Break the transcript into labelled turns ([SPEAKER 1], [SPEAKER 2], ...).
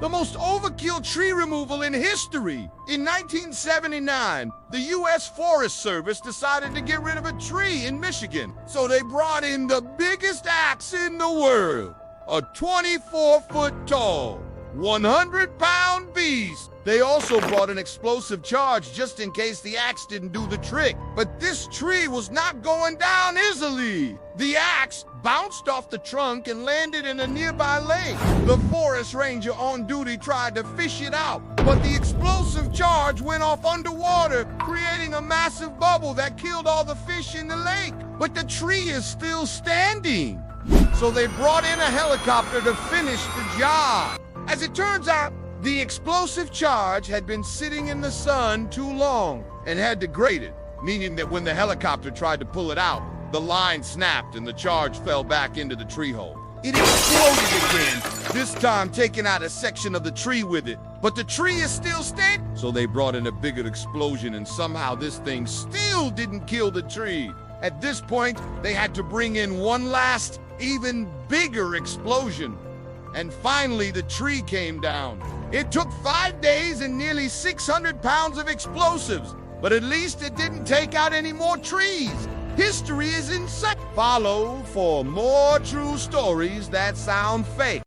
[SPEAKER 1] the most overkill tree removal in history. In 1979, the U.S. Forest Service decided to get rid of a tree in Michigan, so they brought in the biggest axe in the world, a 24-foot tall, 100-pound beast. They also brought an explosive charge just in case the axe didn't do the trick. But this tree was not going down easily. The axe bounced off the trunk and landed in a nearby lake. The forest ranger on duty tried to fish it out, but the explosive charge went off underwater, creating a massive bubble that killed all the fish in the lake. But the tree is still standing. So they brought in a helicopter to finish the job. As it turns out, the explosive charge had been sitting in the sun too long and had degraded, meaning that when the helicopter tried to pull it out, the line snapped and the charge fell back into the tree hole. It exploded again, this time taking out a section of the tree with it. But the tree is still standing. So they brought in a bigger explosion, and somehow this thing still didn't kill the tree. At this point, they had to bring in one last, even bigger explosion. And finally, the tree came down. It took 5 days and nearly 600 pounds of explosives, but at least it didn't take out any more trees. History is insane. Follow for more true stories that sound fake.